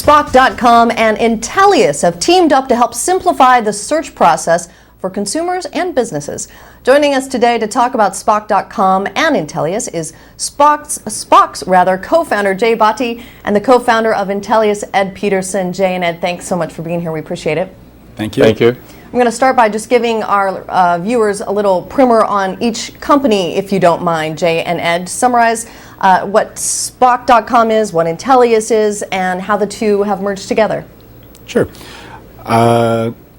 Spock.com and Intellius have teamed up to help simplify the search process for consumers and businesses. Joining us today to talk about Spock.com and Intellius is Spock's co-founder Jay Bhatti and the co-founder of Intellius, Ed Peterson. Jay and Ed, thanks so much for being here. We appreciate it. Thank you. Thank you. I'm going to start by just giving our viewers a little primer on each company, if you don't mind, Jay and Ed. Summarize what Spock.com is, what Intellius is, and how the two have merged together. Sure.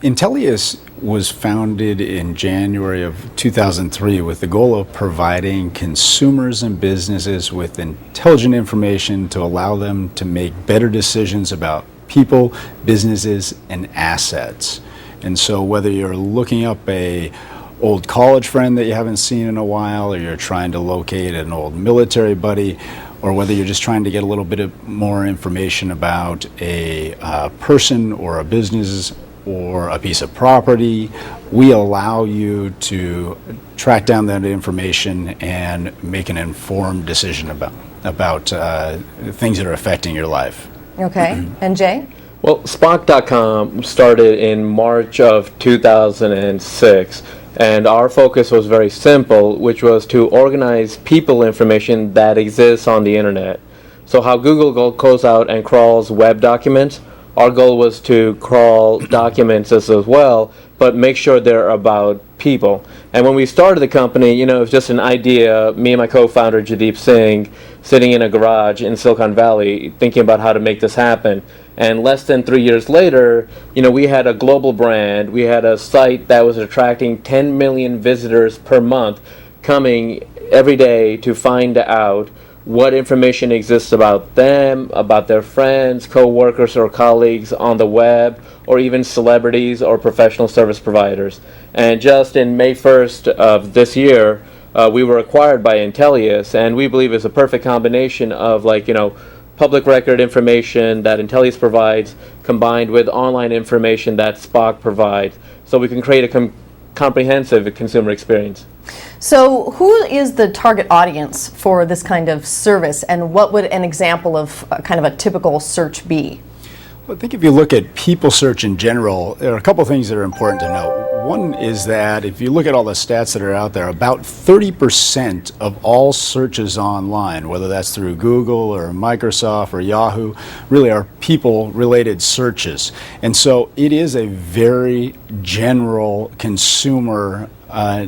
Intellius was founded in January of 2003 with the goal of providing consumers and businesses with intelligent information to allow them to make better decisions about people, businesses, and assets. And so whether you're looking up a old college friend that you haven't seen in a while, or you're trying to locate an old military buddy, or whether you're just trying to get a little bit more information about a person or a business or a piece of property, we allow you to track down that information and make an informed decision about things that are affecting your life. Okay. And Jay? Well, Spock.com started in March of 2006, and our focus was very simple, which was to organize people information that exists on the internet. So how Google goes out and crawls web documents, our goal was to crawl documents as well, but make sure they're about people. And when we started the company, it was just an idea, me and my co-founder Jadeep Singh, sitting in a garage in Silicon Valley, thinking about how to make this happen. And less than 3 years later, we had a global brand. We had a site that was attracting 10 million visitors per month coming every day to find out what information exists about them, about their friends, co-workers or colleagues on the web, or even celebrities or professional service providers. And just in May 1st of this year, we were acquired by Intellius, and we believe it's a perfect combination of public record information that Intellius provides combined with online information that Spock provides, so we can create a comprehensive consumer experience. So who is the target audience for this kind of service, and what would an example of kind of a typical search be? Well, I think if you look at people search in general, there are a couple things that are important to note. One is that if you look at all the stats that are out there, about 30% of all searches online, whether that's through Google or Microsoft or Yahoo, really are people-related searches. And so it is a very general consumer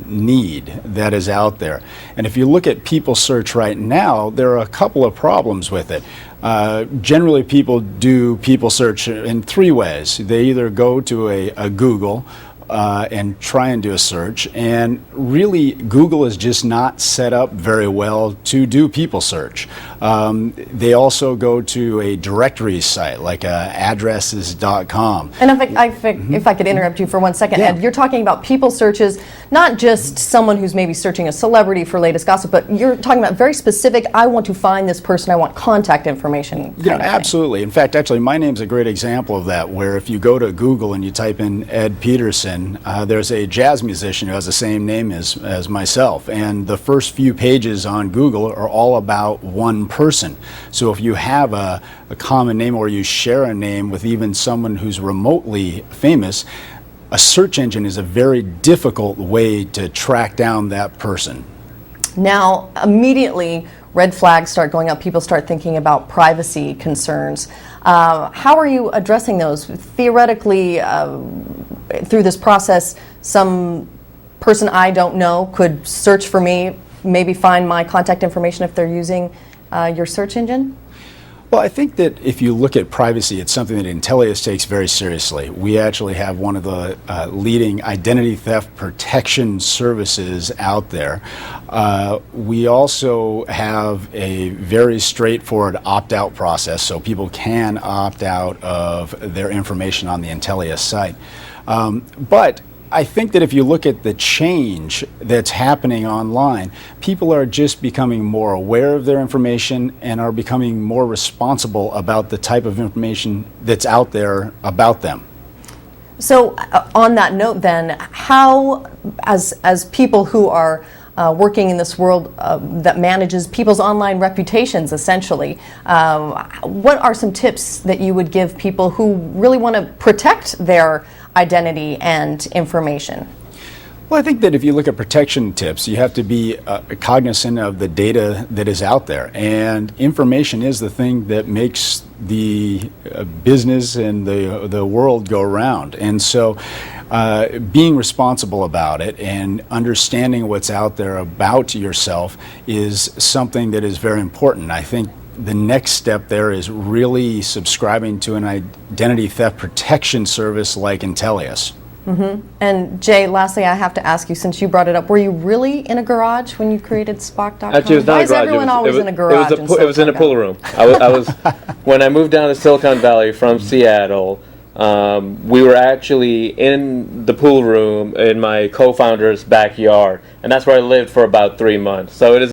need that is out there. And if you look at people search right now, there are a couple of problems with it. Generally, people do people search in three ways. They either go to a Google and try and do a search, and really Google is just not set up very well to do people search. They also go to a directory site like addresses.com. And if I could interrupt you for 1 second, Yeah. Ed, you're talking about people searches, not just someone who's maybe searching a celebrity for latest gossip, but you're talking about very specific, I want to find this person, I want contact information. Yeah, absolutely. In fact, actually, my name's a great example of that, where if you go to Google and you type in Ed Peterson, there's a jazz musician who has the same name as myself, and the first few pages on Google are all about one person. So if you have a common name, or you share a name with even someone who's remotely famous, a search engine is a very difficult way to track down that person. Now, immediately, red flags start going up. People start thinking about privacy concerns. How are you addressing those? Theoretically, through this process, some person I don't know could search for me, maybe find my contact information if they're using your search engine? Well, I think that if you look at privacy, it's something that Intellius takes very seriously. We actually have one of the leading identity theft protection services out there. We also have a very straightforward opt-out process, so people can opt out of their information on the Intellius site. But I think that if you look at the change that's happening online, people are just becoming more aware of their information and are becoming more responsible about the type of information that's out there about them. So on that note then, how, as people who are working in this world that manages people's online reputations, essentially. What are some tips that you would give people who really want to protect their identity and information? Well, I think that if you look at protection tips, you have to be cognizant of the data that is out there. And information is the thing that makes the business and the world go round. And so being responsible about it and understanding what's out there about yourself is something that is very important. I think the next step there is really subscribing to an identity theft protection service like Intellius. And Jay, lastly, I have to ask you, since you brought it up, were you really in a garage when you created spock.com? Actually, it was not Why a is garage. everyone always in a garage? It was in a pool room. I was when I moved down to Silicon Valley from Seattle. We were actually in the pool room in my co-founder's backyard, and that's where I lived for about 3 months. So it is